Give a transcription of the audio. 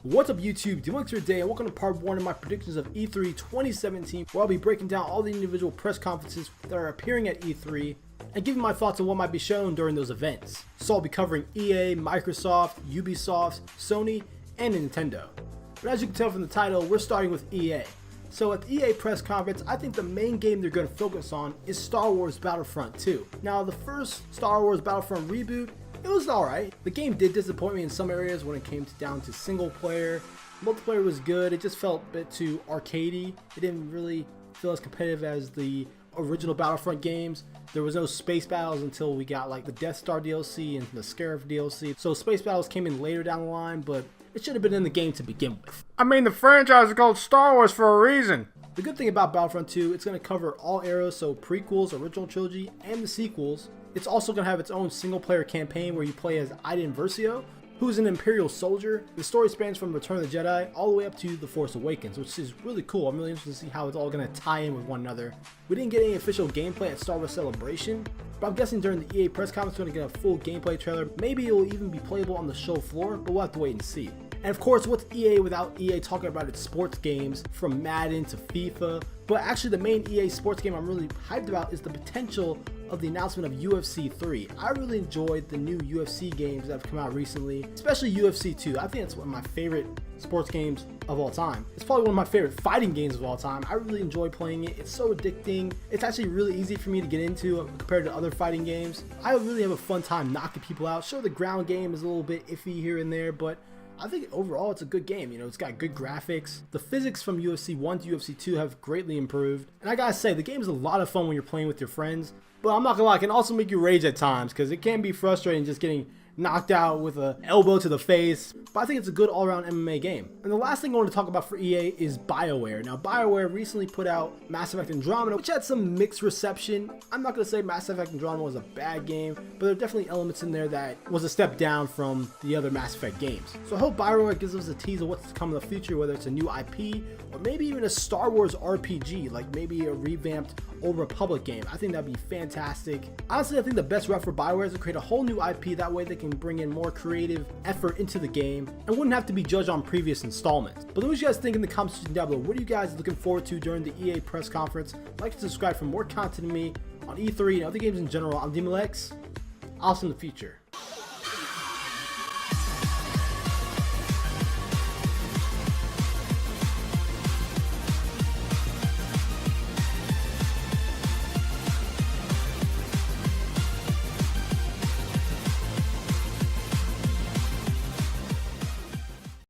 What's up YouTube, Demonks here today and welcome to part 1 of my predictions of E3 2017, where I'll be breaking down all the individual press conferences that are appearing at E3 and giving my thoughts on what might be shown during those events. So I'll be covering EA, Microsoft, Ubisoft, Sony, and Nintendo. But as you can tell from the title, we're starting with EA. So at the EA press conference, I think the main game they're going to focus on is Star Wars Battlefront 2. Now the first Star Wars Battlefront reboot, it was alright. The game did disappoint me in some areas when it came down to single player. Multiplayer was good, it just felt a bit too arcadey. It didn't really feel as competitive as the original Battlefront games. There was no space battles until we got like the Death Star DLC and the Scarif DLC. So space battles came in later down the line, but it should have been in the game to begin with. I mean, the franchise is called Star Wars for a reason. The good thing about Battlefront 2, it's going to cover all eras, so prequels, original trilogy, and the sequels. It's also going to have its own single-player campaign where you play as Iden Versio, who's an Imperial soldier. The story spans from Return of the Jedi all the way up to The Force Awakens, which is really cool. I'm really interested to see how it's all going to tie in with one another. We didn't get any official gameplay at Star Wars Celebration, but I'm guessing during the EA press conference we're going to get a full gameplay trailer. Maybe it will even be playable on the show floor, but we'll have to wait and see. And of course, what's EA without EA talking about its sports games from Madden to FIFA? But actually the main EA sports game I'm really hyped about is the potential of the announcement of UFC 3. I really enjoyed the new UFC games that have come out recently, especially UFC 2. I think it's one of my favorite sports games of all time. It's probably one of my favorite fighting games of all time. I really enjoy playing it. It's so addicting. It's actually really easy for me to get into compared to other fighting games. I really have a fun time knocking people out. Sure, the ground game is a little bit iffy here and there, but I think overall it's a good game. You know, it's got good graphics. The physics from UFC 1 to UFC 2 have greatly improved. And I gotta say, the game is a lot of fun when you're playing with your friends. But I'm not gonna lie, it can also make you rage at times because it can be frustrating just getting knocked out with an elbow to the face. But I think it's a good all-around MMA game. And the last thing I want to talk about for EA is Bioware. Now, Bioware recently put out Mass Effect Andromeda, which had some mixed reception. I'm not going to say Mass Effect Andromeda was a bad game, but there are definitely elements in there that was a step down from the other Mass Effect games. So I hope Bioware gives us a tease of what's to come in the future, whether it's a new IP or maybe even a Star Wars RPG, like maybe a revamped Old Republic game. I think that'd be fantastic. Honestly, I think the best route for Bioware is to create a whole new IP. That way they can bring in more creative effort into the game and wouldn't have to be judged on previous installments. But what do you guys think in the comment section down below? What are you guys looking forward to during the EA press conference? Like and subscribe for more content to me on E3 and other games in general. I'm Demonx. I'll see you in the future.